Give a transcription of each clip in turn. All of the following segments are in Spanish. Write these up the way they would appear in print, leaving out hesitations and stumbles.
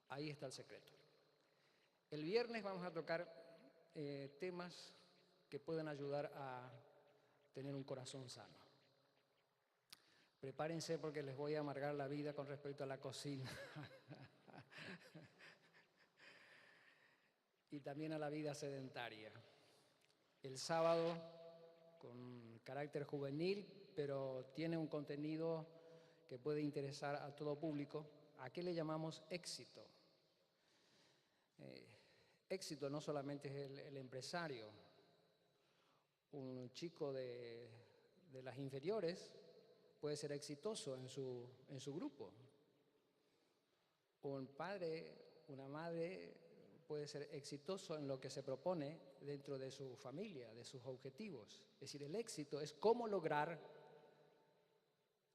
Ahí está el secreto. El viernes vamos a tocar temas que pueden ayudar a tener un corazón sano. Prepárense porque les voy a amargar la vida con respecto a la cocina y también a la vida sedentaria. El sábado, con carácter juvenil, pero tiene un contenido que puede interesar a todo público. ¿A qué le llamamos éxito? Éxito no solamente es el empresario. Un chico de las inferiores puede ser exitoso en su grupo. Un padre, una madre puede ser exitoso en lo que se propone dentro de su familia, de sus objetivos. Es decir, el éxito es cómo lograr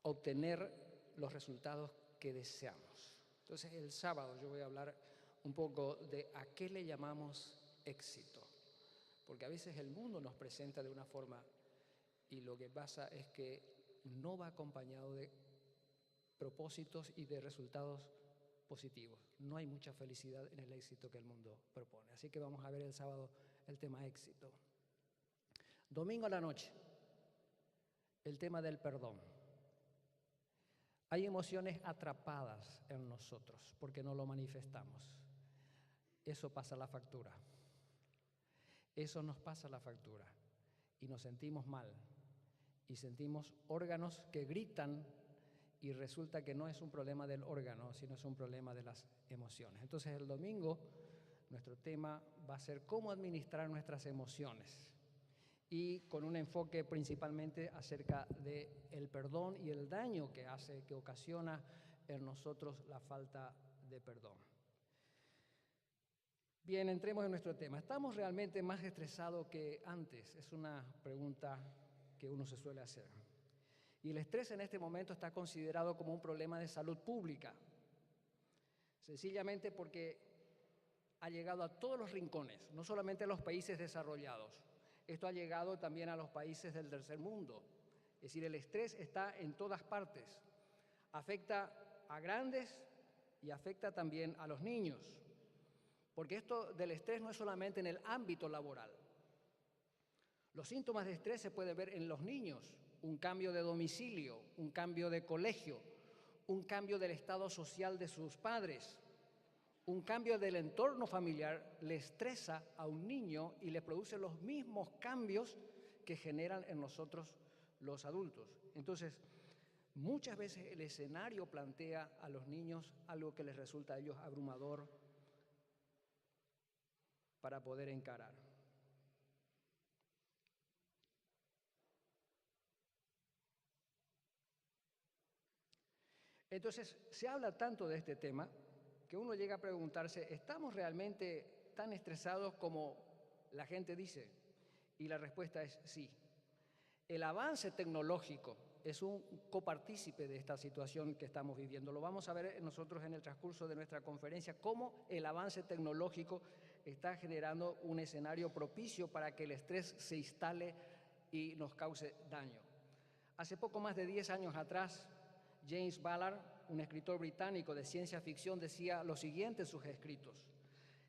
obtener los resultados que deseamos. Entonces, el sábado yo voy a hablar un poco de a qué le llamamos éxito. Porque a veces el mundo nos presenta de una forma y lo que pasa es que no va acompañado de propósitos y de resultados positivos. No hay mucha felicidad en el éxito que el mundo propone. Así que vamos a ver el sábado el tema éxito. Domingo a la noche, el tema del perdón. Hay emociones atrapadas en nosotros porque no lo manifestamos. Eso pasa la factura. Eso nos pasa la factura y nos sentimos mal y sentimos órganos que gritan y resulta que no es un problema del órgano, sino es un problema de las emociones. Entonces el domingo nuestro tema va a ser cómo administrar nuestras emociones y con un enfoque principalmente acerca del perdón y el daño que hace, que ocasiona en nosotros la falta de perdón. Bien, entremos en nuestro tema. ¿Estamos realmente más estresados que antes? Es una pregunta que uno se suele hacer. Y el estrés en este momento está considerado como un problema de salud pública, sencillamente porque ha llegado a todos los rincones, no solamente a los países desarrollados. Esto ha llegado también a los países del tercer mundo. Es decir, el estrés está en todas partes. Afecta a grandes y afecta también a los niños. Porque esto del estrés no es solamente en el ámbito laboral. Los síntomas de estrés se pueden ver en los niños, un cambio de domicilio, un cambio de colegio, un cambio del estado social de sus padres, un cambio del entorno familiar le estresa a un niño y le produce los mismos cambios que generan en nosotros los adultos. Entonces, muchas veces el escenario plantea a los niños algo que les resulta a ellos abrumador para poder encarar. Entonces, se habla tanto de este tema que uno llega a preguntarse, ¿estamos realmente tan estresados como la gente dice? Y la respuesta es sí. El avance tecnológico es un copartícipe de esta situación que estamos viviendo. Lo vamos a ver nosotros en el transcurso de nuestra conferencia, cómo el avance tecnológico está generando un escenario propicio para que el estrés se instale y nos cause daño. Hace poco más de 10 años atrás, James Ballard, un escritor británico de ciencia ficción, decía lo siguiente en sus escritos.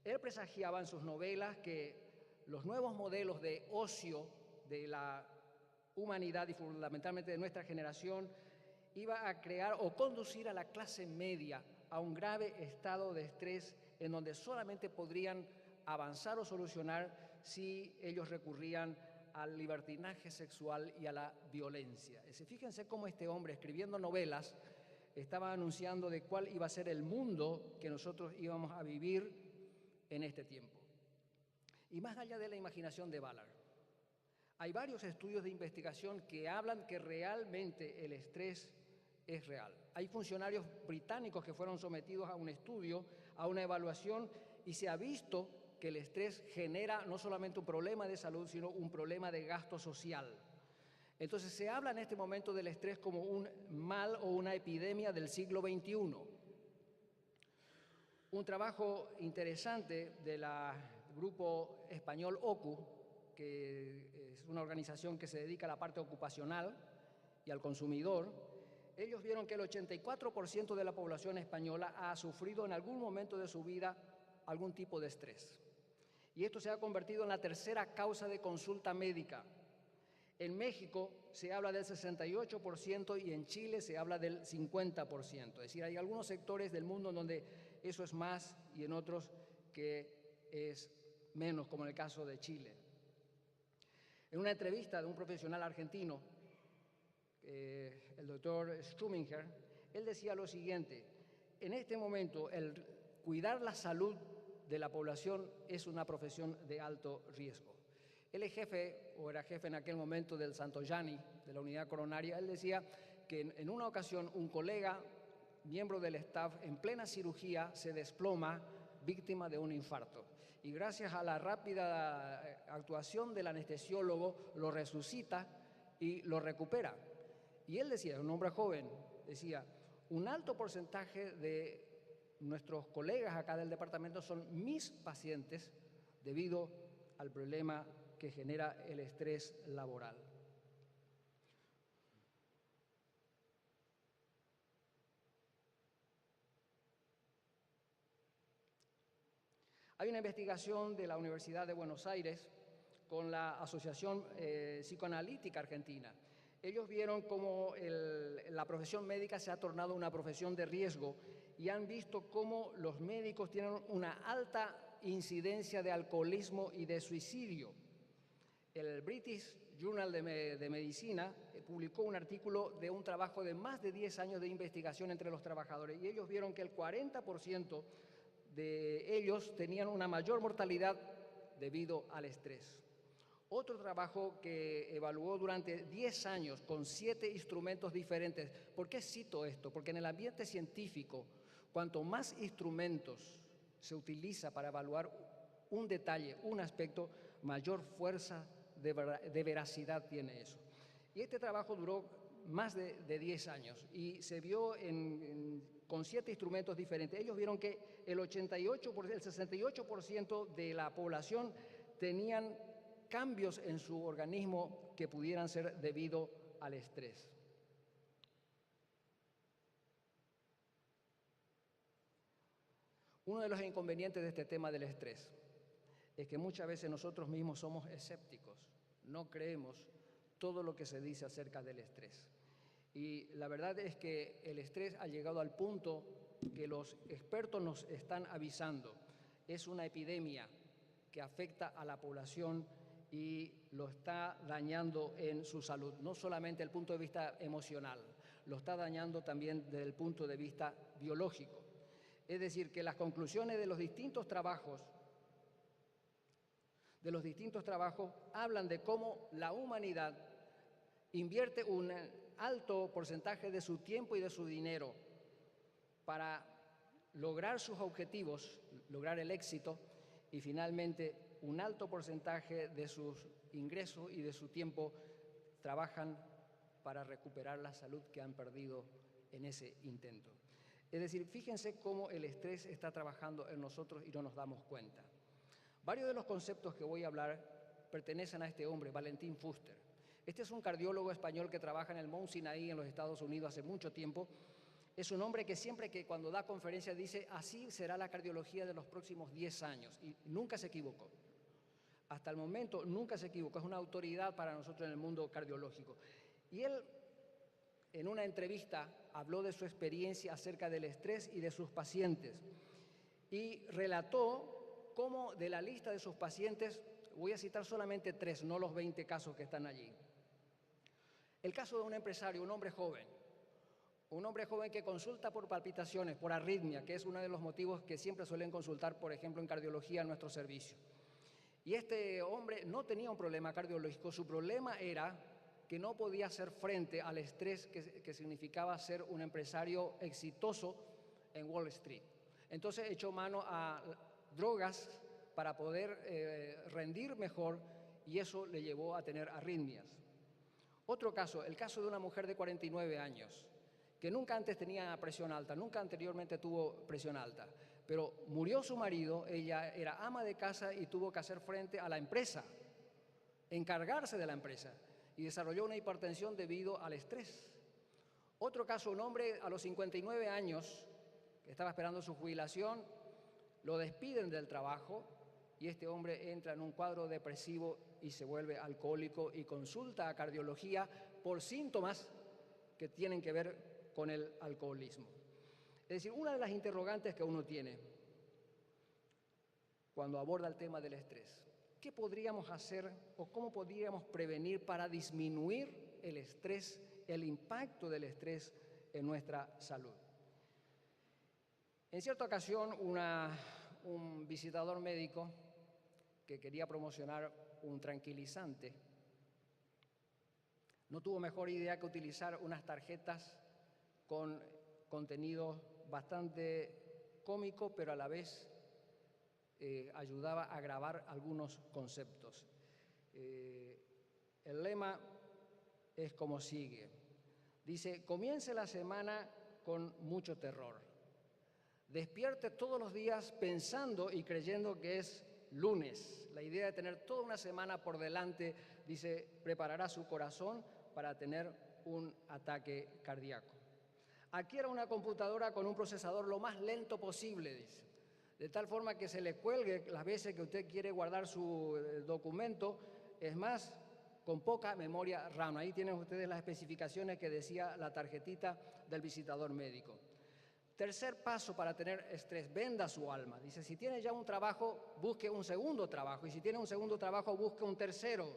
Él presagiaba en sus novelas que los nuevos modelos de ocio de la humanidad y fundamentalmente de nuestra generación iba a crear o conducir a la clase media a un grave estado de estrés en donde solamente podrían avanzar o solucionar si ellos recurrían al libertinaje sexual y a la violencia. Fíjense cómo este hombre, escribiendo novelas, estaba anunciando de cuál iba a ser el mundo que nosotros íbamos a vivir en este tiempo. Y más allá de la imaginación de Ballard, hay varios estudios de investigación que hablan que realmente el estrés es real. Hay funcionarios británicos que fueron sometidos a un estudio, a una evaluación, y se ha visto que el estrés genera no solamente un problema de salud, sino un problema de gasto social. Entonces se habla en este momento del estrés como un mal o una epidemia del siglo XXI. Un trabajo interesante del grupo español OCU, que es una organización que se dedica a la parte ocupacional y al consumidor, ellos vieron que el 84% de la población española ha sufrido en algún momento de su vida algún tipo de estrés. Y esto se ha convertido en la tercera causa de consulta médica. En México se habla del 68% y en Chile se habla del 50%. Es decir, hay algunos sectores del mundo en donde eso es más y en otros que es menos, como en el caso de Chile. En una entrevista de un profesional argentino, el doctor Struminger, él decía lo siguiente: en este momento el cuidar la salud de la población es una profesión de alto riesgo. Él es jefe, o era jefe en aquel momento, del Santoyani, de la unidad coronaria. Él decía que en una ocasión un colega, miembro del staff, en plena cirugía se desploma víctima de un infarto. Y gracias a la rápida actuación del anestesiólogo lo resucita y lo recupera. Y él decía, un hombre joven, decía, un alto porcentaje de nuestros colegas acá del departamento son mis pacientes debido al problema que genera el estrés laboral. Hay una investigación de la Universidad de Buenos Aires con la Asociación Psicoanalítica Argentina. Ellos vieron cómo la profesión médica se ha tornado una profesión de riesgo y han visto cómo los médicos tienen una alta incidencia de alcoholismo y de suicidio. El British Journal de Medicina publicó un artículo de un trabajo de más de 10 años de investigación entre los trabajadores y ellos vieron que el 40% de ellos tenían una mayor mortalidad debido al estrés. Otro trabajo que evaluó durante 10 años con 7 instrumentos diferentes. ¿Por qué cito esto? Porque en el ambiente científico, cuanto más instrumentos se utiliza para evaluar un detalle, un aspecto, mayor fuerza de veracidad tiene eso. Y este trabajo duró más de 10 años y se vio con 7 instrumentos diferentes. Ellos vieron que el 68% de la población tenían cambios en su organismo que pudieran ser debido al estrés. Uno de los inconvenientes de este tema del estrés es que muchas veces nosotros mismos somos escépticos, no creemos todo lo que se dice acerca del estrés. Y la verdad es que el estrés ha llegado al punto que los expertos nos están avisando. Es una epidemia que afecta a la población y lo está dañando en su salud, no solamente desde el punto de vista emocional, lo está dañando también desde el punto de vista biológico. Es decir, que las conclusiones de los distintos trabajos hablan de cómo la humanidad invierte un alto porcentaje de su tiempo y de su dinero para lograr sus objetivos, lograr el éxito, y finalmente un alto porcentaje de sus ingresos y de su tiempo trabajan para recuperar la salud que han perdido en ese intento. Es decir, fíjense cómo el estrés está trabajando en nosotros y no nos damos cuenta. Varios de los conceptos que voy a hablar pertenecen a este hombre, Valentín Fuster. Este es un cardiólogo español que trabaja en el Mount Sinai en los Estados Unidos hace mucho tiempo. Es un hombre que siempre que cuando da conferencias dice, así será la cardiología de los próximos 10 años, y nunca se equivocó. Hasta el momento nunca se equivocó, es una autoridad para nosotros en el mundo cardiológico. Y él, en una entrevista, habló de su experiencia acerca del estrés y de sus pacientes. Y relató cómo de la lista de sus pacientes, voy a citar solamente 3, no los 20 casos que están allí. El caso de un empresario, un hombre joven que consulta por palpitaciones, por arritmia, que es uno de los motivos que siempre suelen consultar, por ejemplo, en cardiología en nuestro servicio. Y este hombre no tenía un problema cardiológico, su problema era que no podía hacer frente al estrés que significaba ser un empresario exitoso en Wall Street. Entonces echó mano a drogas para poder rendir mejor y eso le llevó a tener arritmias. Otro caso, el caso de una mujer de 49 años, que nunca antes tenía presión alta, nunca anteriormente tuvo presión alta, pero murió su marido, ella era ama de casa y tuvo que hacer frente a la empresa, encargarse de la empresa, y desarrolló una hipertensión debido al estrés. Otro caso, un hombre a los 59 años, que estaba esperando su jubilación, lo despiden del trabajo y este hombre entra en un cuadro depresivo y se vuelve alcohólico y consulta a cardiología por síntomas que tienen que ver con el alcoholismo. Es decir, una de las interrogantes que uno tiene cuando aborda el tema del estrés, ¿qué podríamos hacer o cómo podríamos prevenir para disminuir el estrés, el impacto del estrés en nuestra salud? En cierta ocasión, un visitador médico que quería promocionar un tranquilizante no tuvo mejor idea que utilizar unas tarjetas con contenido bastante cómico, pero a la vez ayudaba a grabar algunos conceptos. El lema es como sigue. Dice: comience la semana con mucho terror. Despierte todos los días pensando y creyendo que es lunes. La idea de tener toda una semana por delante, dice, preparará su corazón para tener un ataque cardíaco. Adquiera una computadora con un procesador lo más lento posible, dice, de tal forma que se le cuelgue las veces que usted quiere guardar su documento, es más, con poca memoria RAM. Ahí tienen ustedes las especificaciones que decía la tarjetita del visitador médico. Tercer paso para tener estrés: venda su alma. Dice, si tiene ya un trabajo, busque un segundo trabajo, y si tiene un segundo trabajo, busque un tercero.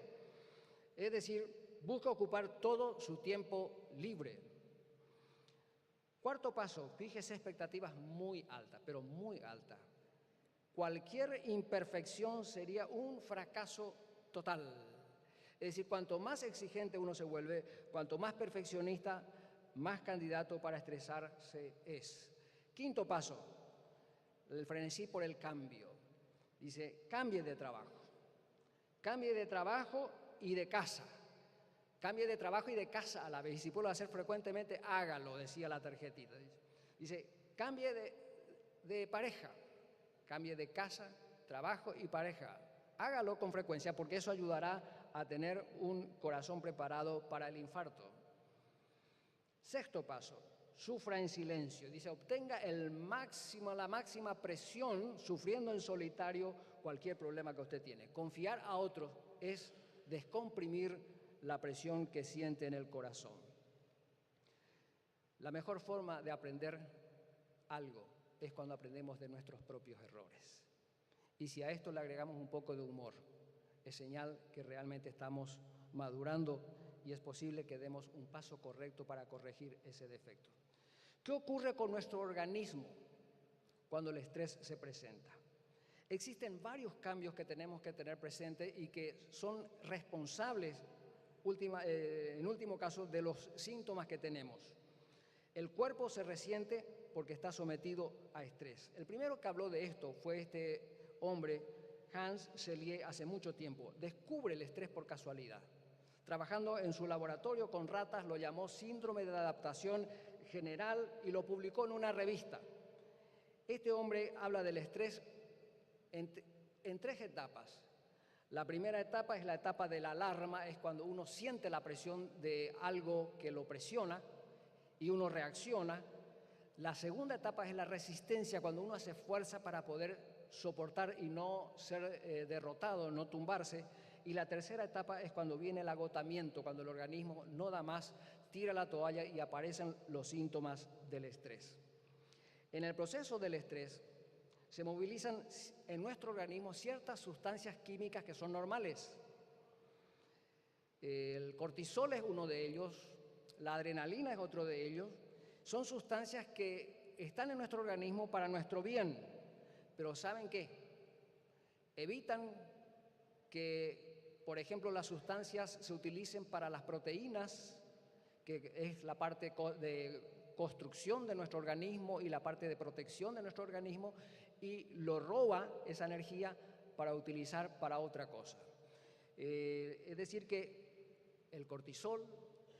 Es decir, busque ocupar todo su tiempo libre. Cuarto paso, fíjese expectativas muy altas, pero muy altas. Cualquier imperfección sería un fracaso total. Es decir, cuanto más exigente uno se vuelve, cuanto más perfeccionista, más candidato para estresarse es. Quinto paso, el frenesí por el cambio. Dice, cambie de trabajo. Cambie de trabajo y de casa. Cambie de trabajo y de casa a la vez. Y si puede hacer frecuentemente, hágalo, decía la tarjetita. Dice, cambie de pareja. Cambie de casa, trabajo y pareja. Hágalo con frecuencia porque eso ayudará a tener un corazón preparado para el infarto. Sexto paso, sufra en silencio. Dice, obtenga la máxima presión sufriendo en solitario cualquier problema que usted tiene. Confiar a otros es descomprimir la presión que siente en el corazón. La mejor forma de aprender algo es cuando aprendemos de nuestros propios errores. Y si a esto le agregamos un poco de humor, es señal que realmente estamos madurando y es posible que demos un paso correcto para corregir ese defecto. ¿Qué ocurre con nuestro organismo cuando el estrés se presenta? Existen varios cambios que tenemos que tener presente y que son responsables, en último caso, de los síntomas que tenemos. El cuerpo se resiente porque está sometido a estrés. El primero que habló de esto fue este hombre, Hans Selye, hace mucho tiempo. Descubre el estrés por casualidad. Trabajando en su laboratorio con ratas, lo llamó síndrome de adaptación general y lo publicó en una revista. Este hombre habla del estrés en tres etapas. La primera etapa es la etapa de la alarma, es cuando uno siente la presión de algo que lo presiona y uno reacciona. La segunda etapa es la resistencia, cuando uno hace fuerza para poder soportar y no ser derrotado, no tumbarse. Y la tercera etapa es cuando viene el agotamiento, cuando el organismo no da más, tira la toalla y aparecen los síntomas del estrés. En el proceso del estrés se movilizan en nuestro organismo ciertas sustancias químicas que son normales. El cortisol es uno de ellos, la adrenalina es otro de ellos. Son sustancias que están en nuestro organismo para nuestro bien, pero ¿saben qué? Evitan que, por ejemplo, las sustancias se utilicen para las proteínas, que es la parte de construcción de nuestro organismo y la parte de protección de nuestro organismo, y lo roba esa energía para utilizar para otra cosa. Es decir que el cortisol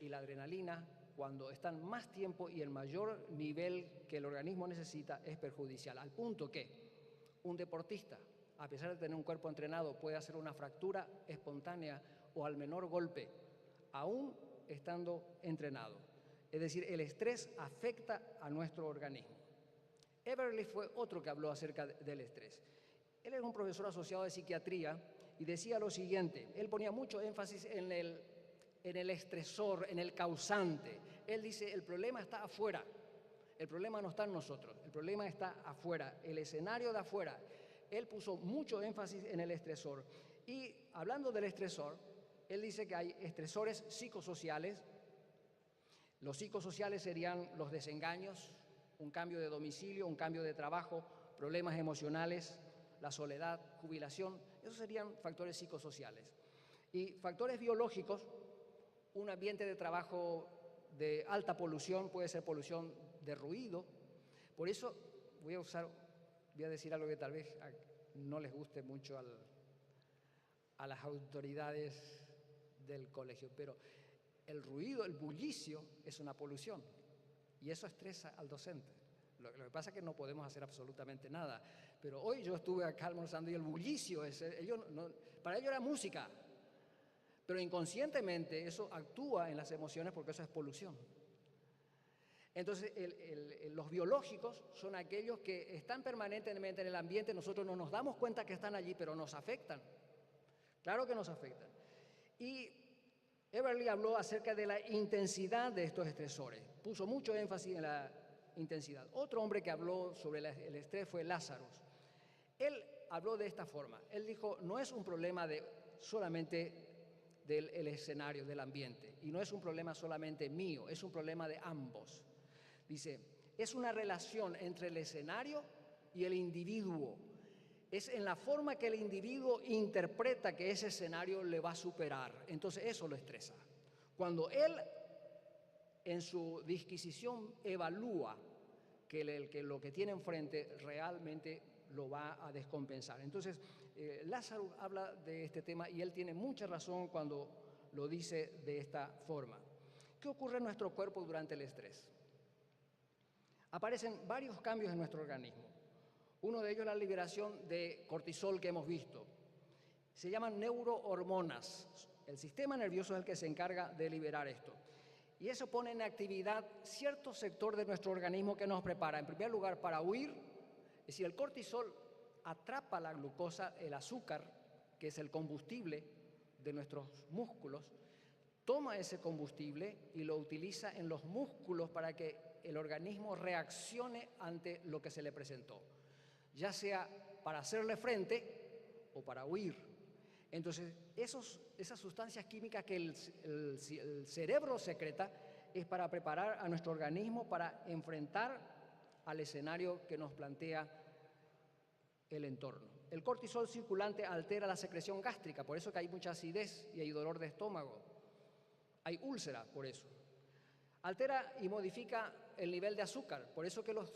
y la adrenalina, cuando están más tiempo y el mayor nivel que el organismo necesita, es perjudicial, al punto que un deportista, a pesar de tener un cuerpo entrenado, puede hacer una fractura espontánea o al menor golpe, aún estando entrenado. Es decir, el estrés afecta a nuestro organismo. Eberle fue otro que habló acerca del estrés. Él era un profesor asociado de psiquiatría y decía lo siguiente, él ponía mucho énfasis en el estresor, en el causante. Él dice, el problema está afuera, el problema no está en nosotros, el problema está afuera, el escenario de afuera. Él puso mucho énfasis en el estresor. Y hablando del estresor, él dice que hay estresores psicosociales. Los psicosociales serían los desengaños, un cambio de domicilio, un cambio de trabajo, problemas emocionales, la soledad, jubilación. Esos serían factores psicosociales. Y factores biológicos, un ambiente de trabajo de alta polución, puede ser polución de ruido. Por eso voy a decir algo que tal vez no les guste mucho a las autoridades del colegio, pero el ruido, el bullicio es una polución y eso estresa al docente. Lo que pasa es que no podemos hacer absolutamente nada. Pero hoy yo estuve acá almorzando y el bullicio, para ellos era música, pero inconscientemente eso actúa en las emociones porque eso es polución. Entonces, los biológicos son aquellos que están permanentemente en el ambiente, nosotros no nos damos cuenta que están allí, pero nos afectan. Claro que nos afectan. Y Eberle habló acerca de la intensidad de estos estresores, puso mucho énfasis en la intensidad. Otro hombre que habló sobre el estrés fue Lázaro. Él habló de esta forma, él dijo, no es un problema solamente del escenario, del ambiente, y no es un problema solamente mío, es un problema de ambos. Dice, es una relación entre el escenario y el individuo. Es en la forma que el individuo interpreta que ese escenario le va a superar. Entonces eso lo estresa. Cuando él en su disquisición evalúa que lo que tiene enfrente realmente lo va a descompensar. Entonces Lázaro habla de este tema y él tiene mucha razón cuando lo dice de esta forma. ¿Qué ocurre en nuestro cuerpo durante el estrés? Aparecen varios cambios en nuestro organismo. Uno de ellos es la liberación de cortisol que hemos visto. Se llaman neurohormonas. El sistema nervioso es el que se encarga de liberar esto. Y eso pone en actividad cierto sector de nuestro organismo que nos prepara, en primer lugar, para huir. Es decir, el cortisol atrapa la glucosa, el azúcar, que es el combustible de nuestros músculos, toma ese combustible y lo utiliza en los músculos para que el organismo reaccione ante lo que se le presentó, ya sea para hacerle frente o para huir. Entonces, esas sustancias químicas que el cerebro secreta es para preparar a nuestro organismo para enfrentar al escenario que nos plantea el entorno. El cortisol circulante altera la secreción gástrica, por eso que hay mucha acidez y hay dolor de estómago. Hay úlcera por eso. Altera y modifica el nivel de azúcar, por eso que los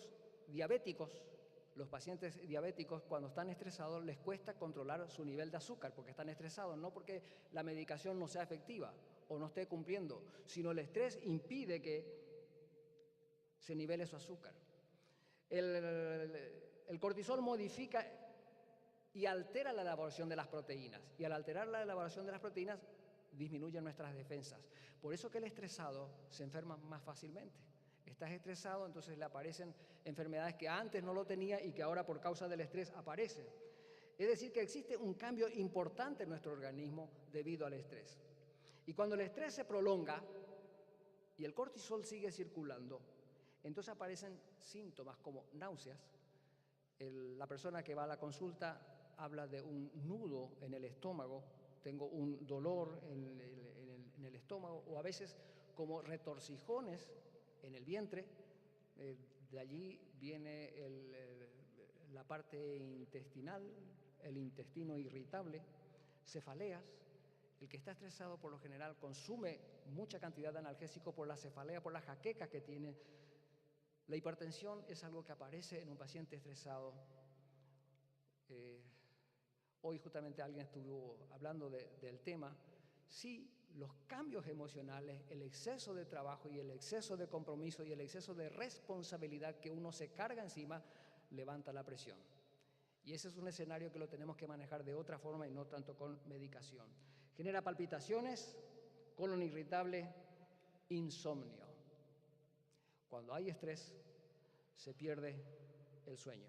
pacientes diabéticos cuando están estresados les cuesta controlar su nivel de azúcar porque están estresados, no porque la medicación no sea efectiva o no esté cumpliendo, sino el estrés impide que se nivele su azúcar. El cortisol modifica y altera la elaboración de las proteínas, y al alterar la elaboración de las proteínas disminuyen nuestras defensas. Por eso que el estresado se enferma más fácilmente. Estás estresado, entonces le aparecen enfermedades que antes no lo tenía y que ahora por causa del estrés aparecen. Es decir, que existe un cambio importante en nuestro organismo debido al estrés. Y cuando el estrés se prolonga y el cortisol sigue circulando, entonces aparecen síntomas como náuseas. La persona que va a la consulta habla de un nudo en el estómago, tengo un dolor en el estómago, o a veces como retorcijones en el vientre, de allí viene la parte intestinal, el intestino irritable, cefaleas. El que está estresado por lo general consume mucha cantidad de analgésico por la cefalea, por la jaqueca que tiene. La hipertensión es algo que aparece en un paciente estresado. Hoy justamente alguien estuvo hablando del tema. Sí, los cambios emocionales, el exceso de trabajo y el exceso de compromiso y el exceso de responsabilidad que uno se carga encima, levanta la presión. Y ese es un escenario que lo tenemos que manejar de otra forma y no tanto con medicación. Genera palpitaciones, colon irritable, insomnio. Cuando hay estrés, se pierde el sueño.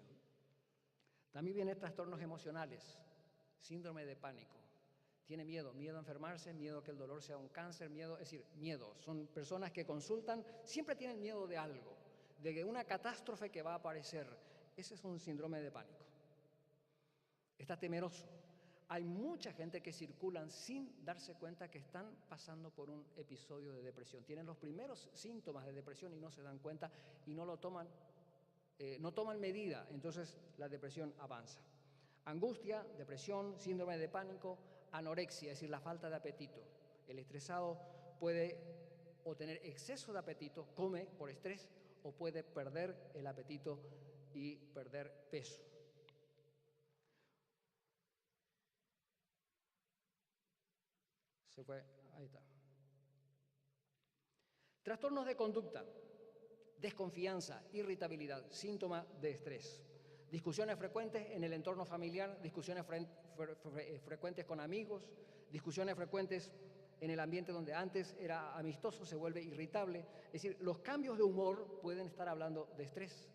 También vienen trastornos emocionales, síndrome de pánico. Tiene miedo a enfermarse, miedo a que el dolor sea un cáncer, miedo, es decir, miedo. Son personas que consultan, siempre tienen miedo de algo, de una catástrofe que va a aparecer. Ese es un síndrome de pánico. Está temeroso. Hay mucha gente que circulan sin darse cuenta que están pasando por un episodio de depresión. Tienen los primeros síntomas de depresión y no se dan cuenta y no toman medida, entonces la depresión avanza. Angustia, depresión, síndrome de pánico, anorexia, es decir, la falta de apetito. El estresado puede o tener exceso de apetito, come por estrés, o puede perder el apetito y perder peso. Se fue, ahí está. Trastornos de conducta, desconfianza, irritabilidad, síntoma de estrés. Discusiones frecuentes en el entorno familiar, discusiones frecuentes con amigos, discusiones frecuentes en el ambiente donde antes era amistoso, se vuelve irritable. Es decir, los cambios de humor pueden estar hablando de estrés.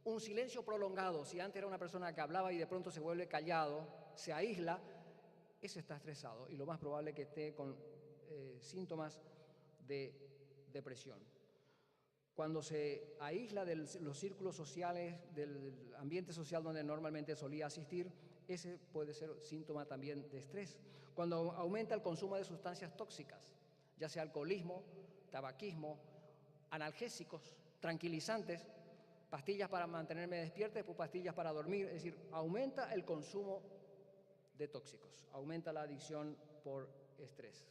Un silencio prolongado, si antes era una persona que hablaba y de pronto se vuelve callado, se aísla, ese está estresado y lo más probable es que esté con síntomas de depresión. Cuando se aísla de los círculos sociales, del ambiente social donde normalmente solía asistir, ese puede ser síntoma también de estrés. Cuando aumenta el consumo de sustancias tóxicas, ya sea alcoholismo, tabaquismo, analgésicos, tranquilizantes, pastillas para mantenerme despierta, después pastillas para dormir, es decir, aumenta el consumo de tóxicos, aumenta la adicción por estrés.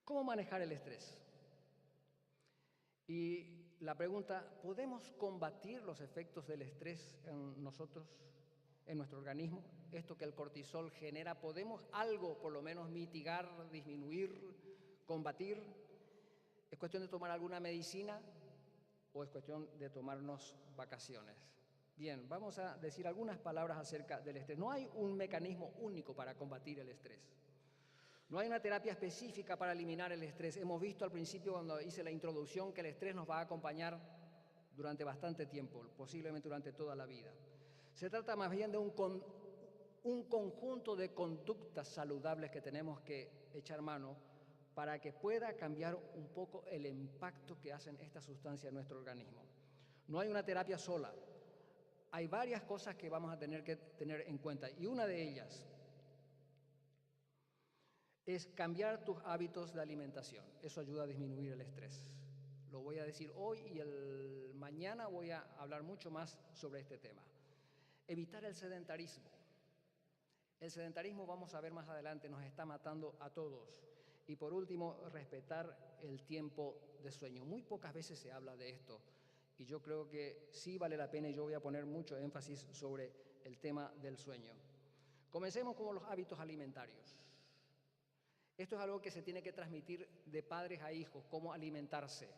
¿Cómo manejar el estrés? Y la pregunta, ¿podemos combatir los efectos del estrés en nosotros, en nuestro organismo? Esto que el cortisol genera, ¿podemos algo por lo menos mitigar, disminuir, combatir? ¿Es cuestión de tomar alguna medicina o es cuestión de tomarnos vacaciones? Bien, vamos a decir algunas palabras acerca del estrés. No hay un mecanismo único para combatir el estrés. No hay una terapia específica para eliminar el estrés. Hemos visto al principio cuando hice la introducción que el estrés nos va a acompañar durante bastante tiempo, posiblemente durante toda la vida. Se trata más bien de un conjunto de conductas saludables que tenemos que echar mano para que pueda cambiar un poco el impacto que hacen estas sustancias en nuestro organismo. No hay una terapia sola. Hay varias cosas que vamos a tener que tener en cuenta y una de ellas es cambiar tus hábitos de alimentación. Eso ayuda a disminuir el estrés. Lo voy a decir hoy y mañana voy a hablar mucho más sobre este tema. Evitar el sedentarismo. El sedentarismo, vamos a ver más adelante, nos está matando a todos. Y por último, respetar el tiempo de sueño. Muy pocas veces se habla de esto y yo creo que sí vale la pena y yo voy a poner mucho énfasis sobre el tema del sueño. Comencemos con los hábitos alimentarios. Esto es algo que se tiene que transmitir de padres a hijos, cómo alimentarse,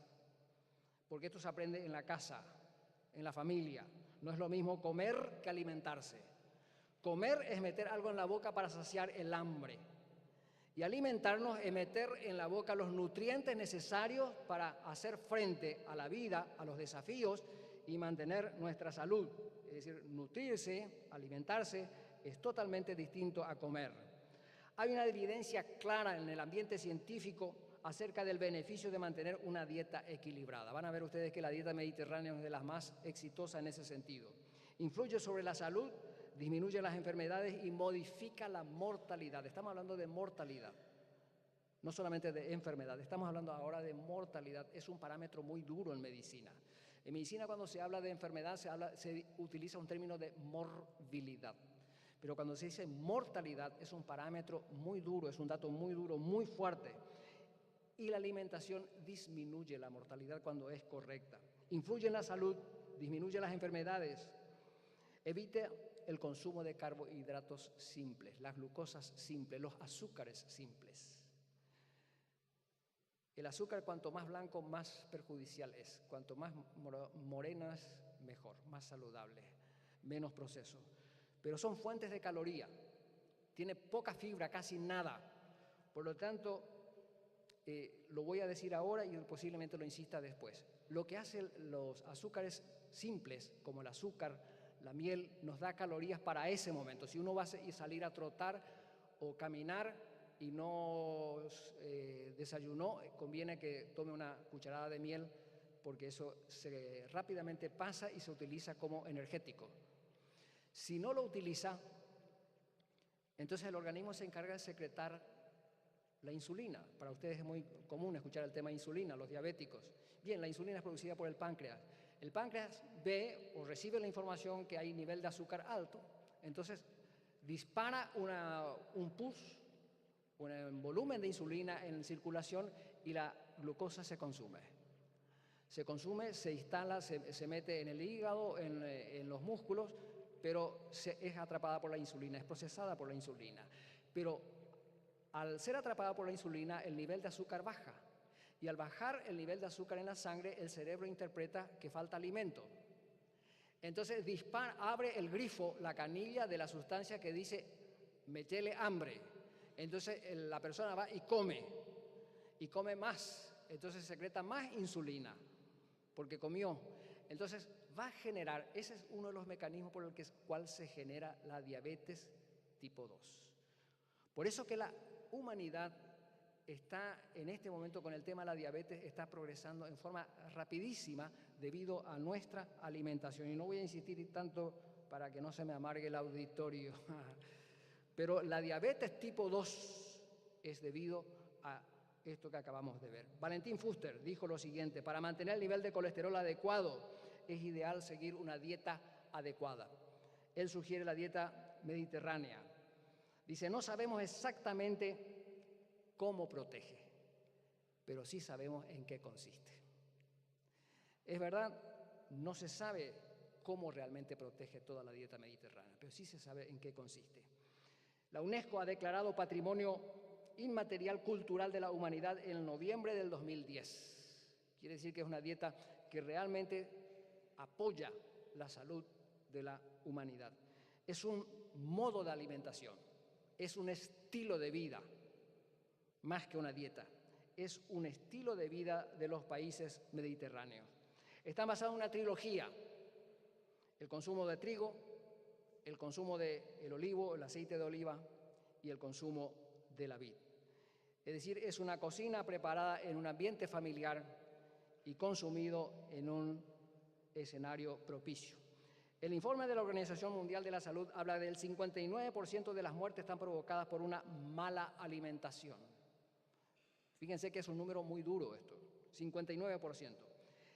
porque esto se aprende en la casa, en la familia. No es lo mismo comer que alimentarse. Comer es meter algo en la boca para saciar el hambre. Y alimentarnos es meter en la boca los nutrientes necesarios para hacer frente a la vida, a los desafíos y mantener nuestra salud. Es decir, nutrirse, alimentarse, es totalmente distinto a comer. Hay una evidencia clara en el ambiente científico acerca del beneficio de mantener una dieta equilibrada. Van a ver ustedes que la dieta mediterránea es de las más exitosas en ese sentido. Influye sobre la salud, disminuye las enfermedades y modifica la mortalidad. Estamos hablando de mortalidad, no solamente de enfermedad. Estamos hablando ahora de mortalidad. Es un parámetro muy duro en medicina. En medicina, cuando se habla de enfermedad, se utiliza un término de morbilidad. Pero cuando se dice mortalidad es un parámetro muy duro, es un dato muy duro, muy fuerte. Y la alimentación disminuye la mortalidad cuando es correcta. Influye en la salud, disminuye las enfermedades, evita el consumo de carbohidratos simples, las glucosas simples, los azúcares simples. El azúcar, cuanto más blanco, más perjudicial es. Cuanto más morenas, mejor, más saludable, menos proceso. Pero son fuentes de caloría, tiene poca fibra, casi nada. Por lo tanto, lo voy a decir ahora y posiblemente lo insista después. Lo que hacen los azúcares simples, como el azúcar, la miel, nos da calorías para ese momento. Si uno va a salir a trotar o caminar y no desayunó, conviene que tome una cucharada de miel, porque eso rápidamente pasa y se utiliza como energético. Si no lo utiliza, entonces el organismo se encarga de secretar la insulina. Para ustedes es muy común escuchar el tema de insulina, los diabéticos. Bien, la insulina es producida por el páncreas. El páncreas ve o recibe la información que hay nivel de azúcar alto, entonces dispara un push, un volumen de insulina en circulación y la glucosa se consume. Se consume, se instala, se mete en el hígado, en los músculos, pero es atrapada por la insulina, es procesada por la insulina. Pero al ser atrapada por la insulina, el nivel de azúcar baja. Y al bajar el nivel de azúcar en la sangre, el cerebro interpreta que falta alimento. Entonces abre el grifo, la canilla de la sustancia que dice, metele hambre. Entonces la persona va y come más. Entonces secreta más insulina, porque comió. Entonces va a generar, ese es uno de los mecanismos por el cual se genera la diabetes tipo 2. Por eso que la humanidad está en este momento con el tema de la diabetes, está progresando en forma rapidísima debido a nuestra alimentación. Y no voy a insistir tanto para que no se me amargue el auditorio, pero la diabetes tipo 2 es debido a esto que acabamos de ver. Valentín Fuster dijo lo siguiente: para mantener el nivel de colesterol adecuado es ideal seguir una dieta adecuada. Él sugiere la dieta mediterránea. Dice, no sabemos exactamente cómo protege, pero sí sabemos en qué consiste. Es verdad, no se sabe cómo realmente protege toda la dieta mediterránea, pero sí se sabe en qué consiste. La UNESCO ha declarado Patrimonio Inmaterial Cultural de la Humanidad en noviembre del 2010. Quiere decir que es una dieta que realmente apoya la salud de la humanidad. Es un modo de alimentación, es un estilo de vida, más que una dieta. Es un estilo de vida de los países mediterráneos. Está basado en una trilogía: el consumo de trigo, el consumo del olivo, el aceite de oliva y el consumo de la vid. Es decir, es una cocina preparada en un ambiente familiar y consumido en un escenario propicio. El informe de la Organización Mundial de la Salud habla del 59% de las muertes están provocadas por una mala alimentación. Fíjense que es un número muy duro esto, 59%.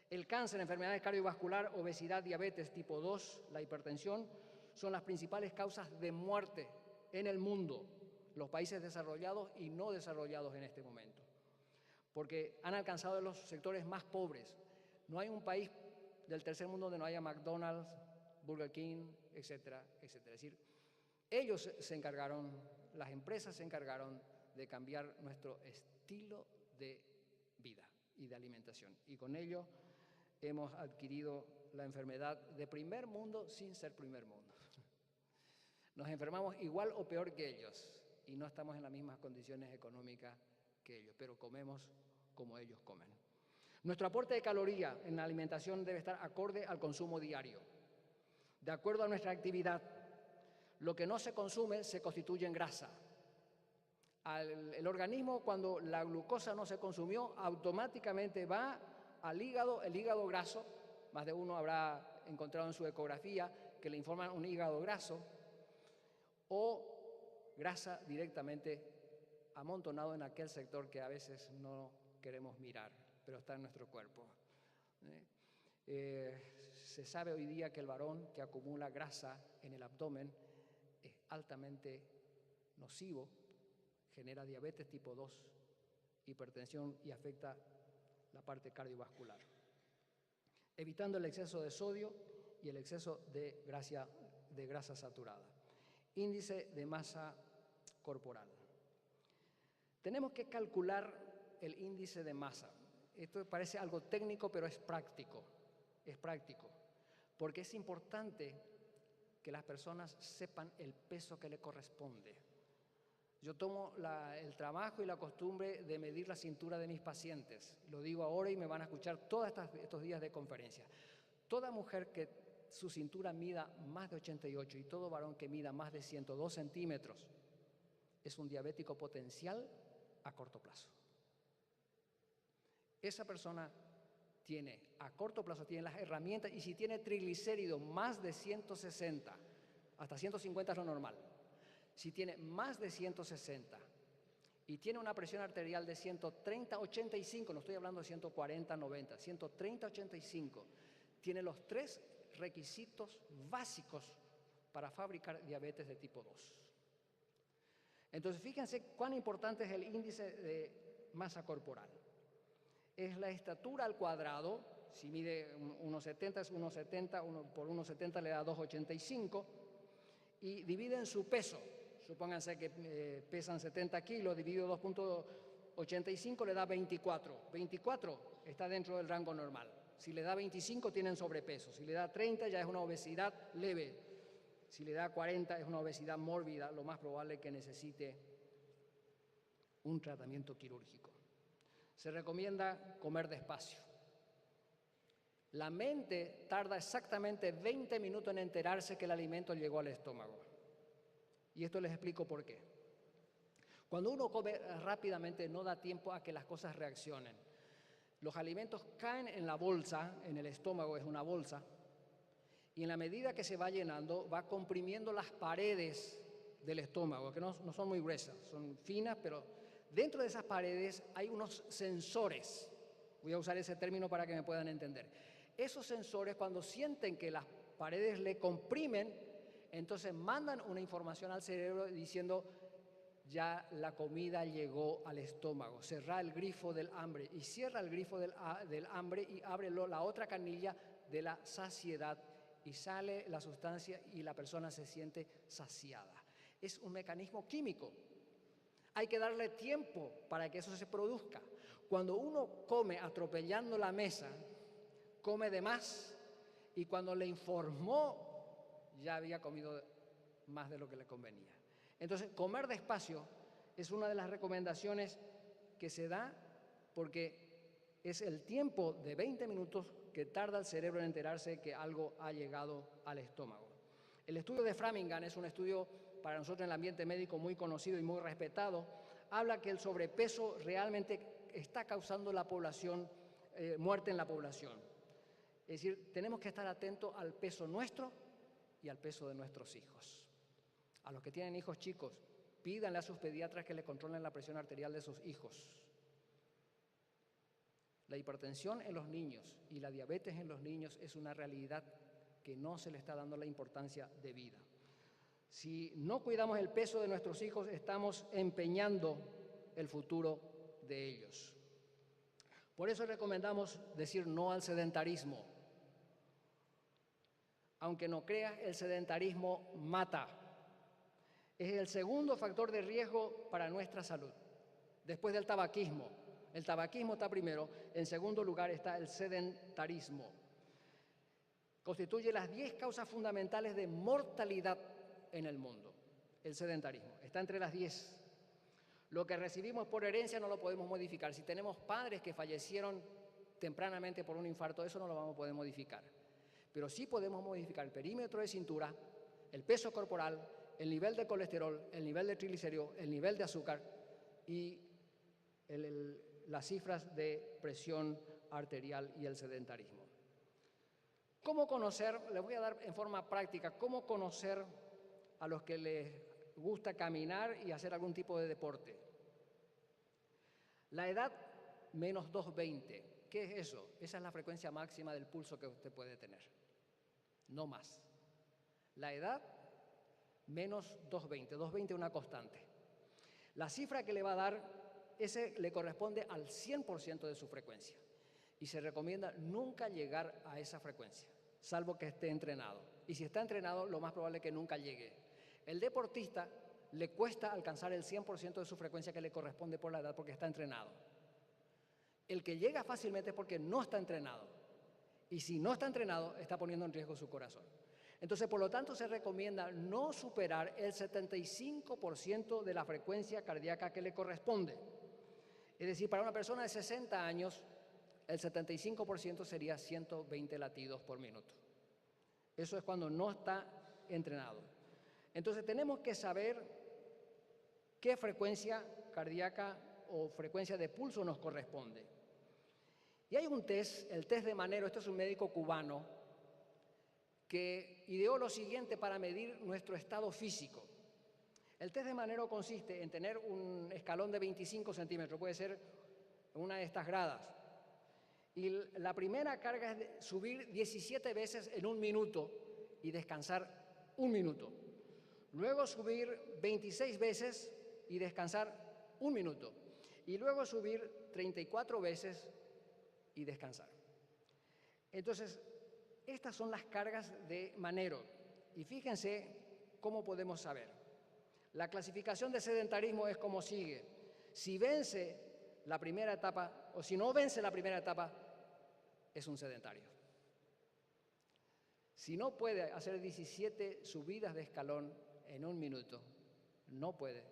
El cáncer, enfermedades cardiovasculares, obesidad, diabetes tipo 2, la hipertensión, son las principales causas de muerte en el mundo, los países desarrollados y no desarrollados en este momento, porque han alcanzado los sectores más pobres. No hay un país del tercer mundo donde no haya McDonald's, Burger King, etcétera, etcétera. Es decir, ellos se encargaron, las empresas se encargaron de cambiar nuestro estilo de vida y de alimentación. Y con ello hemos adquirido la enfermedad de primer mundo sin ser primer mundo. Nos enfermamos igual o peor que ellos y no estamos en las mismas condiciones económicas que ellos, pero comemos como ellos comen. Nuestro aporte de calorías en la alimentación debe estar acorde al consumo diario. De acuerdo a nuestra actividad, lo que no se consume se constituye en grasa. El organismo, cuando la glucosa no se consumió, automáticamente va al hígado, el hígado graso. Más de uno habrá encontrado en su ecografía que le informan un hígado graso, o grasa directamente amontonado en aquel sector que a veces no queremos mirar, pero está en nuestro cuerpo. Se sabe hoy día que el varón que acumula grasa en el abdomen es altamente nocivo, genera diabetes tipo 2, hipertensión y afecta la parte cardiovascular. Evitando el exceso de sodio y el exceso de grasa saturada. Índice de masa corporal. Tenemos que calcular el índice de masa. Esto parece algo técnico, pero es práctico. Es práctico, porque es importante que las personas sepan el peso que le corresponde. Yo tomo el trabajo y la costumbre de medir la cintura de mis pacientes. Lo digo ahora y me van a escuchar todos estos días de conferencia. Toda mujer que su cintura mida más de 88 y todo varón que mida más de 102 centímetros es un diabético potencial a corto plazo. Esa persona tiene, a corto plazo, tiene las herramientas, y si tiene triglicéridos más de 160, hasta 150 es lo normal, si tiene más de 160 y tiene una presión arterial de 130/85, no estoy hablando de 140/90, 130/85, tiene los 3 requisitos básicos para fabricar diabetes de tipo 2. Entonces, fíjense cuán importante es el índice de masa corporal. Es la estatura al cuadrado. Si mide 1,70 es 1,70, por 1,70 le da 2,85, y dividen su peso. Supónganse que pesan 70 kilos, dividido 2,85 le da 24. 24 está dentro del rango normal. Si le da 25 tienen sobrepeso, si le da 30 ya es una obesidad leve, si le da 40 es una obesidad mórbida, lo más probable es que necesite un tratamiento quirúrgico. Se recomienda comer despacio. La mente tarda exactamente 20 minutos en enterarse que el alimento llegó al estómago. Y esto les explico por qué. Cuando uno come rápidamente no da tiempo a que las cosas reaccionen. Los alimentos caen en la bolsa, en el estómago es una bolsa, y en la medida que se va llenando va comprimiendo las paredes del estómago, que no son muy gruesas, son finas, pero dentro de esas paredes hay unos sensores. Voy a usar ese término para que me puedan entender. Esos sensores, cuando sienten que las paredes le comprimen, entonces mandan una información al cerebro diciendo: ya la comida llegó al estómago, cerrá el grifo del hambre, y cierra el grifo del hambre y abre la otra canilla de la saciedad, y sale la sustancia y la persona se siente saciada. Es un mecanismo químico. Hay que darle tiempo para que eso se produzca. Cuando uno come atropellando la mesa, come de más, y cuando le informó ya había comido más de lo que le convenía. Entonces, comer despacio es una de las recomendaciones que se da, porque es el tiempo de 20 minutos que tarda el cerebro en enterarse que algo ha llegado al estómago. El estudio de Framingham es un estudio para nosotros en el ambiente médico muy conocido y muy respetado. Habla que el sobrepeso realmente está causando muerte en la población. Es decir, tenemos que estar atentos al peso nuestro y al peso de nuestros hijos. A los que tienen hijos chicos, pídanle a sus pediatras que le controlen la presión arterial de sus hijos. La hipertensión en los niños y la diabetes en los niños es una realidad que no se le está dando la importancia debida. Si no cuidamos el peso de nuestros hijos, estamos empeñando el futuro de ellos. Por eso recomendamos decir no al sedentarismo. Aunque no creas, el sedentarismo mata. Es el segundo factor de riesgo para nuestra salud, después del tabaquismo. El tabaquismo está primero, en segundo lugar está el sedentarismo. Constituye las 10 causas fundamentales de mortalidad en el mundo, el sedentarismo. Está entre las 10. Lo que recibimos por herencia no lo podemos modificar. Si tenemos padres que fallecieron tempranamente por un infarto, eso no lo vamos a poder modificar. Pero sí podemos modificar el perímetro de cintura, el peso corporal, el nivel de colesterol, el nivel de triglicéridos, el nivel de azúcar y las cifras de presión arterial y el sedentarismo. ¿Cómo conocer? Les voy a dar en forma práctica cómo conocer a los que les gusta caminar y hacer algún tipo de deporte. La edad menos 220. ¿Qué es eso? Esa es la frecuencia máxima del pulso que usted puede tener. No más. La edad menos 220. 220 es una constante. La cifra que le va a dar, ese le corresponde al 100% de su frecuencia. Y se recomienda nunca llegar a esa frecuencia, salvo que esté entrenado. Y si está entrenado, lo más probable es que nunca llegue. El deportista le cuesta alcanzar el 100% de su frecuencia que le corresponde por la edad porque está entrenado. El que llega fácilmente es porque no está entrenado. Y si no está entrenado, está poniendo en riesgo su corazón. Entonces, por lo tanto, se recomienda no superar el 75% de la frecuencia cardíaca que le corresponde. Es decir, para una persona de 60 años, el 75% sería 120 latidos por minuto. Eso es cuando no está entrenado. Entonces, tenemos que saber qué frecuencia cardíaca o frecuencia de pulso nos corresponde. Y hay un test, el test de Manero. Este es un médico cubano que ideó lo siguiente para medir nuestro estado físico. El test de Manero consiste en tener un escalón de 25 centímetros, puede ser una de estas gradas. Y la primera carga es subir 17 veces en un minuto y descansar un minuto. Luego subir 26 veces y descansar un minuto. Y luego subir 34 veces y descansar. Entonces, estas son las cargas de Manero. Y fíjense cómo podemos saber. La clasificación de sedentarismo es como sigue. Si vence la primera etapa, o si no vence la primera etapa, es un sedentario. Si no puede hacer 17 subidas de escalón en un minuto, no puede,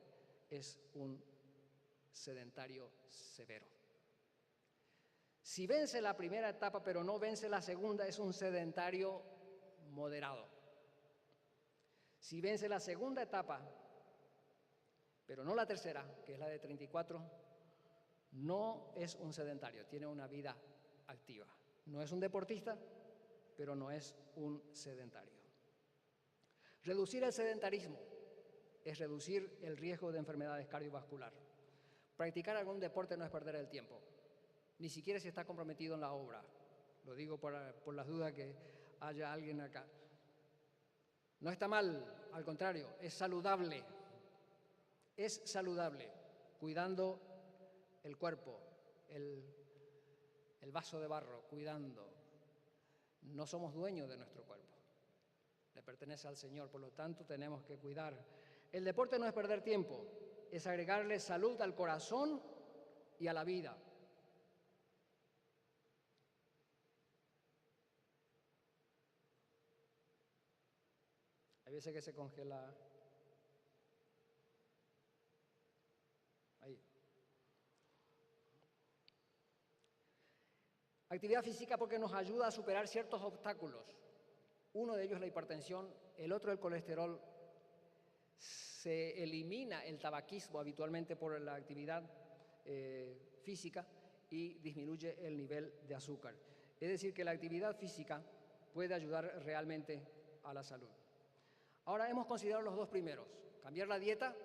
es un sedentario severo. Si vence la primera etapa pero no vence la segunda, es un sedentario moderado. Si vence la segunda etapa, pero no la tercera, que es la de 34, no es un sedentario, tiene una vida activa. No es un deportista, pero no es un sedentario. Reducir el sedentarismo es reducir el riesgo de enfermedades cardiovasculares. Practicar algún deporte no es perder el tiempo, ni siquiera si está comprometido en la obra. Lo digo por las dudas que haya alguien acá. No está mal, al contrario, es saludable. Es saludable, cuidando el cuerpo, el vaso de barro, cuidando. No somos dueños de nuestro cuerpo, le pertenece al Señor, por lo tanto tenemos que cuidar. El deporte no es perder tiempo, es agregarle salud al corazón y a la vida. Hay veces que se congela. Ahí. Actividad física porque nos ayuda a superar ciertos obstáculos. Uno de ellos es la hipertensión, el otro el colesterol. Se elimina el tabaquismo habitualmente por la actividad física y disminuye el nivel de azúcar. Es decir, que la actividad física puede ayudar realmente a la salud. Ahora hemos considerado los dos primeros, cambiar la dieta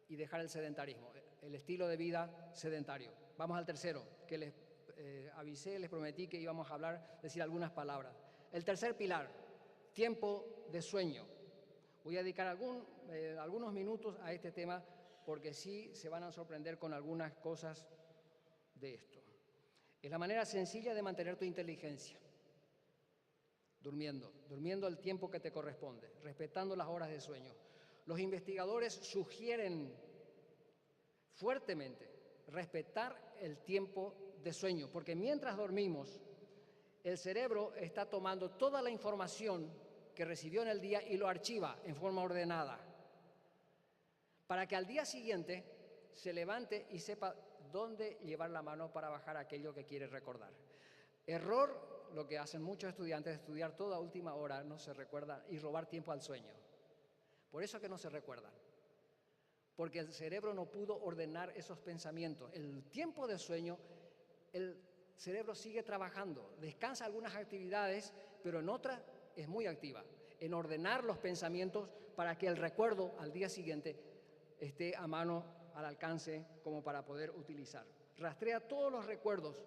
y dejar el sedentarismo, el estilo de vida sedentario. Vamos al tercero, que les avisé, les prometí que íbamos a hablar, decir algunas palabras. El tercer pilar, tiempo de sueño. Voy a dedicar algunos minutos a este tema porque sí se van a sorprender con algunas cosas de esto. Es la manera sencilla de mantener tu inteligencia. Durmiendo el tiempo que te corresponde, respetando las horas de sueño. Los investigadores sugieren fuertemente respetar el tiempo de sueño, porque mientras dormimos, el cerebro está tomando toda la información que recibió en el día y lo archiva en forma ordenada, para que al día siguiente se levante y sepa dónde llevar la mano para bajar aquello que quiere recordar. Error, lo que hacen muchos estudiantes, es estudiar toda última hora, no se recuerdan, y robar tiempo al sueño. Por eso es que no se recuerdan, porque el cerebro no pudo ordenar esos pensamientos. El tiempo de sueño, el cerebro sigue trabajando, descansa algunas actividades, pero en otras es muy activa, en ordenar los pensamientos para que el recuerdo al día siguiente esté a mano, al alcance, como para poder utilizar. Rastrea todos los recuerdos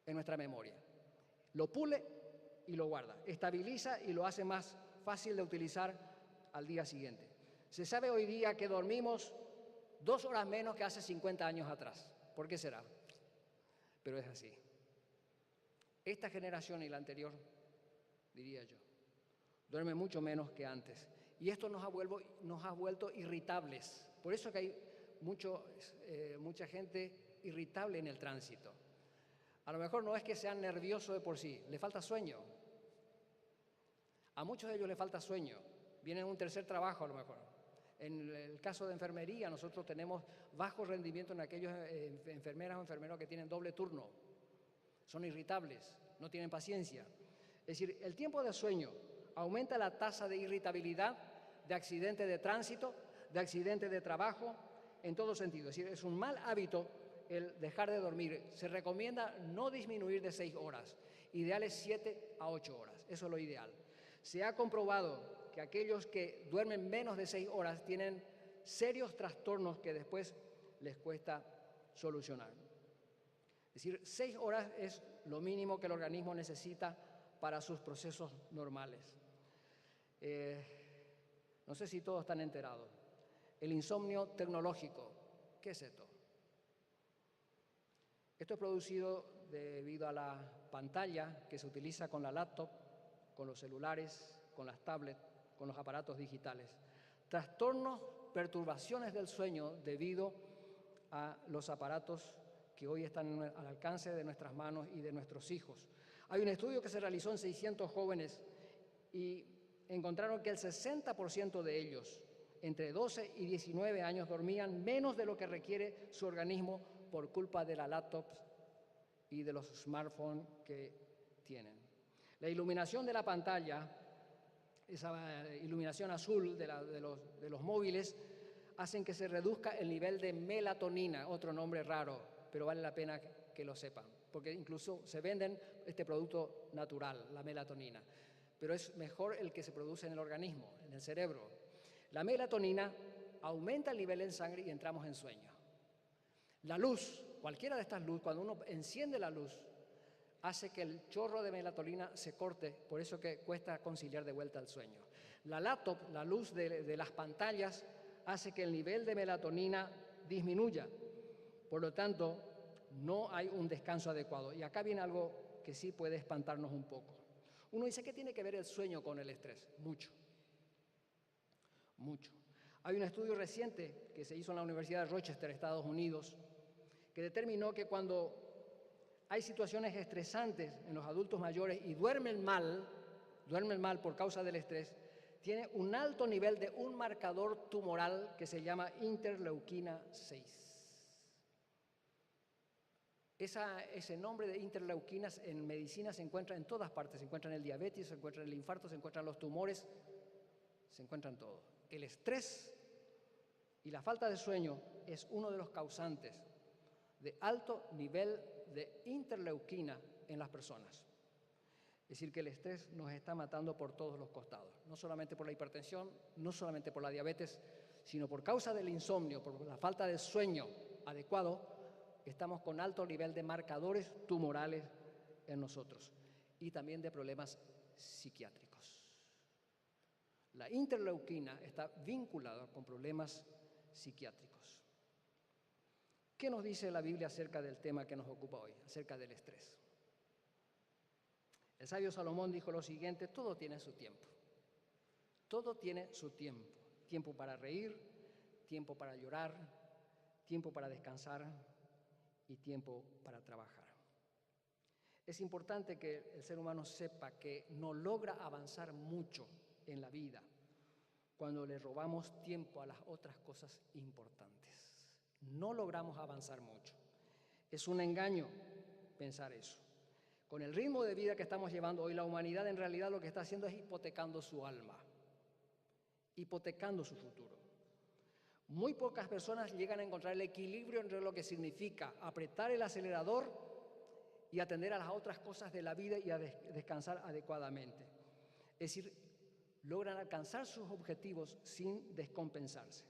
en nuestra memoria, lo pule y lo guarda, estabiliza y lo hace más fácil de utilizar al día siguiente. Se sabe hoy día que dormimos 2 horas menos que hace 50 años atrás. ¿Por qué será? Pero es así. Esta generación y la anterior, diría yo, duerme mucho menos que antes. Y esto nos ha vuelto irritables. Por eso que hay mucha gente irritable en el tránsito. A lo mejor no es que sean nerviosos de por sí, le falta sueño. A muchos de ellos les falta sueño, vienen a un tercer trabajo a lo mejor. En el caso de enfermería, nosotros tenemos bajo rendimiento en aquellos enfermeras o enfermeros que tienen doble turno. Son irritables, no tienen paciencia. Es decir, el tiempo de sueño aumenta la tasa de irritabilidad, de accidentes de tránsito, de accidentes de trabajo, en todo sentido. Es decir, es un mal hábito el dejar de dormir. Se recomienda no disminuir de 6 horas, ideales 7 a 8 horas. Eso es lo ideal. Se ha comprobado que aquellos que duermen menos de 6 horas tienen serios trastornos que después les cuesta solucionar. Es decir, 6 horas es lo mínimo que el organismo necesita para sus procesos normales. No sé si todos están enterados. El insomnio tecnológico, ¿qué es esto? Esto es producido debido a la pantalla que se utiliza con la laptop, con los celulares, con las tablets, con los aparatos digitales. Trastornos, perturbaciones del sueño debido a los aparatos que hoy están al alcance de nuestras manos y de nuestros hijos. Hay un estudio que se realizó en 600 jóvenes y encontraron que el 60% de ellos, entre 12 y 19 años, dormían menos de lo que requiere su organismo por culpa de la laptop y de los smartphones que tienen. La iluminación de la pantalla, esa iluminación azul de los móviles, hacen que se reduzca el nivel de melatonina, otro nombre raro, pero vale la pena que lo sepan, porque incluso se venden este producto natural, la melatonina, pero es mejor el que se produce en el organismo, en el cerebro. La melatonina aumenta el nivel en sangre y entramos en sueño. La luz, cualquiera de estas luces, cuando uno enciende la luz, hace que el chorro de melatonina se corte, por eso que cuesta conciliar de vuelta el sueño. La laptop, la luz de las pantallas, hace que el nivel de melatonina disminuya. Por lo tanto, no hay un descanso adecuado. Y acá viene algo que sí puede espantarnos un poco. Uno dice, ¿qué tiene que ver el sueño con el estrés? Mucho. Mucho. Hay un estudio reciente que se hizo en la Universidad de Rochester, Estados Unidos, que determinó que cuando hay situaciones estresantes en los adultos mayores y duermen mal por causa del estrés, tiene un alto nivel de un marcador tumoral que se llama interleuquina 6. Ese nombre de interleuquinas en medicina se encuentra en todas partes, se encuentra en el diabetes, se encuentra en el infarto, se encuentran los tumores, se encuentran todo. El estrés y la falta de sueño es uno de los causantes de alto nivel de interleuquina en las personas. Es decir, que el estrés nos está matando por todos los costados, no solamente por la hipertensión, no solamente por la diabetes, sino por causa del insomnio, por la falta de sueño adecuado, estamos con alto nivel de marcadores tumorales en nosotros y también de problemas psiquiátricos. La interleuquina está vinculada con problemas psiquiátricos. ¿Qué nos dice la Biblia acerca del tema que nos ocupa hoy, acerca del estrés? El sabio Salomón dijo lo siguiente: todo tiene su tiempo. Todo tiene su tiempo. Tiempo para reír, tiempo para llorar, tiempo para descansar y tiempo para trabajar. Es importante que el ser humano sepa que no logra avanzar mucho en la vida cuando le robamos tiempo a las otras cosas importantes. No logramos avanzar mucho. Es un engaño pensar eso. Con el ritmo de vida que estamos llevando hoy, la humanidad en realidad lo que está haciendo es hipotecando su alma, hipotecando su futuro. Muy pocas personas llegan a encontrar el equilibrio entre lo que significa apretar el acelerador y atender a las otras cosas de la vida y a descansar adecuadamente. Es decir, logran alcanzar sus objetivos sin descompensarse.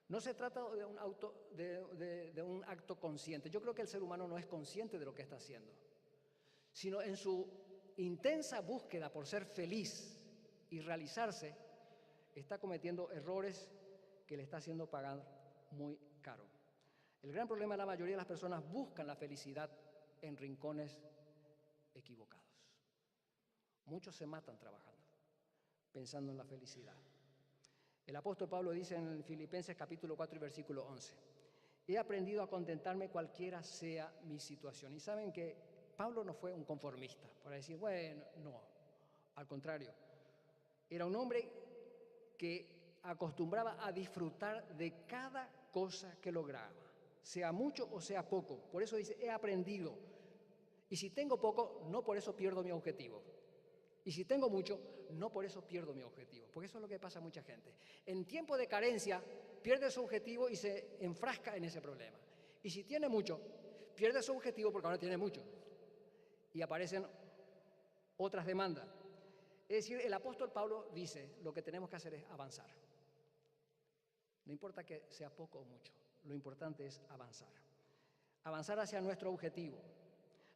No se trata de un acto consciente. Yo creo que el ser humano no es consciente de lo que está haciendo, sino en su intensa búsqueda por ser feliz y realizarse, está cometiendo errores que le está haciendo pagar muy caro. El gran problema de la mayoría de las personas buscan la felicidad en rincones equivocados. Muchos se matan trabajando, pensando en la felicidad. El apóstol Pablo dice en Filipenses capítulo 4 y versículo 11, he aprendido a contentarme cualquiera sea mi situación. Y saben que Pablo no fue un conformista para decir, bueno, no, al contrario, Era un hombre que acostumbraba a disfrutar de cada cosa que lograba, sea mucho o sea poco. Por eso dice, he aprendido. Y si tengo poco, no por eso pierdo mi objetivo. Y si tengo mucho, no por eso pierdo mi objetivo. Porque eso es lo que pasa a mucha gente. En tiempo de carencia, pierde su objetivo y se enfrasca en ese problema. Y si tiene mucho, pierde su objetivo porque ahora tiene mucho. Y aparecen otras demandas. Es decir, el apóstol Pablo dice, lo que tenemos que hacer es avanzar. No importa que sea poco o mucho, lo importante es avanzar. Avanzar hacia nuestro objetivo.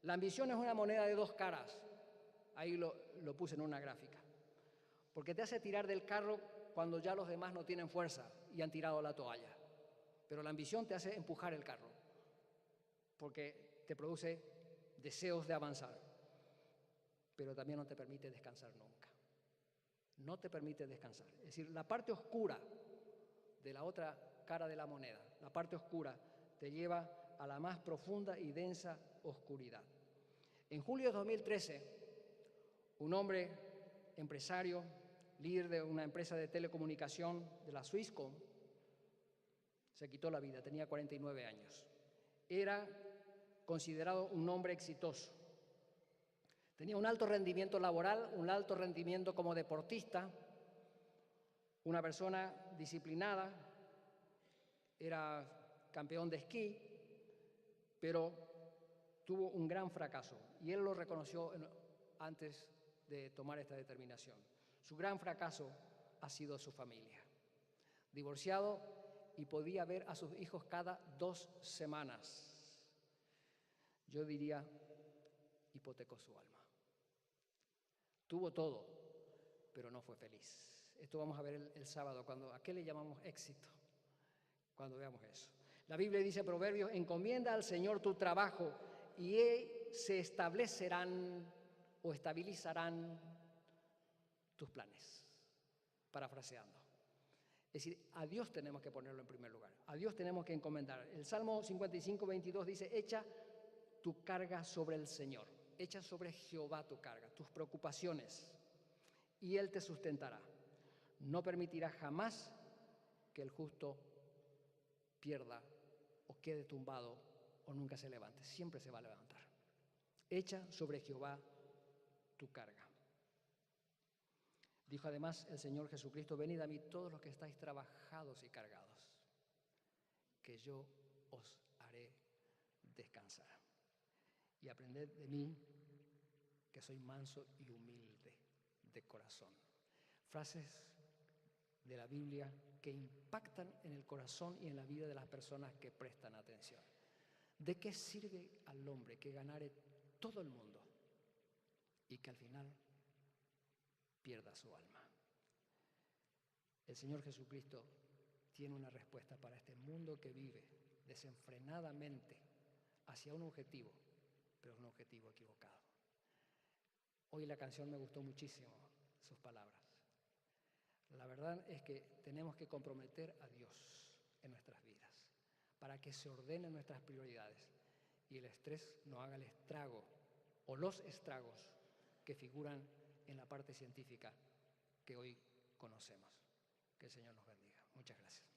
La ambición es una moneda de dos caras. Ahí lo puse en una gráfica. Porque te hace tirar del carro cuando ya los demás no tienen fuerza y han tirado la toalla. Pero la ambición te hace empujar el carro, porque te produce deseos de avanzar, pero también no te permite descansar nunca. No te permite descansar. Es decir, la parte oscura de la otra cara de la moneda, la parte oscura, te lleva a la más profunda y densa oscuridad. En julio de 2013, un hombre empresario, líder de una empresa de telecomunicación de la Swisscom, se quitó la vida, tenía 49 años. Era considerado un hombre exitoso. Tenía un alto rendimiento laboral, un alto rendimiento como deportista, una persona disciplinada, era campeón de esquí, pero tuvo un gran fracaso y él lo reconoció antes de tomar esta determinación. Su gran fracaso ha sido su familia. Divorciado y podía ver a sus hijos cada 2 semanas. Yo diría, hipotecó su alma. Tuvo todo, pero no fue feliz. Esto vamos a ver el sábado, ¿a qué le llamamos éxito? Cuando veamos eso. La Biblia dice, Proverbios, encomienda al Señor tu trabajo y se establecerán o estabilizarán tus planes. Parafraseando. Es decir, a Dios tenemos que ponerlo en primer lugar. A Dios tenemos que encomendar. El Salmo 55, 22 dice, echa tu carga sobre el Señor. Echa sobre Jehová tu carga, tus preocupaciones, y Él te sustentará. No permitirá jamás que el justo pierda o quede tumbado o nunca se levante. Siempre se va a levantar. Echa sobre Jehová tu carga. Dijo además el Señor Jesucristo, venid a mí todos los que estáis trabajados y cargados, que yo os haré descansar. Y aprended de mí, que soy manso y humilde de corazón. Frases de la Biblia que impactan en el corazón y en la vida de las personas que prestan atención. ¿De qué sirve al hombre que ganare todo el mundo y que al final pierda su alma? El Señor Jesucristo tiene una respuesta para este mundo que vive desenfrenadamente hacia un objetivo, pero es un objetivo equivocado. Hoy la canción me gustó muchísimo, sus palabras. La verdad es que tenemos que comprometer a Dios en nuestras vidas para que se ordenen nuestras prioridades y el estrés no haga el estrago o los estragos que figuran en la parte científica que hoy conocemos. Que el Señor nos bendiga. Muchas gracias.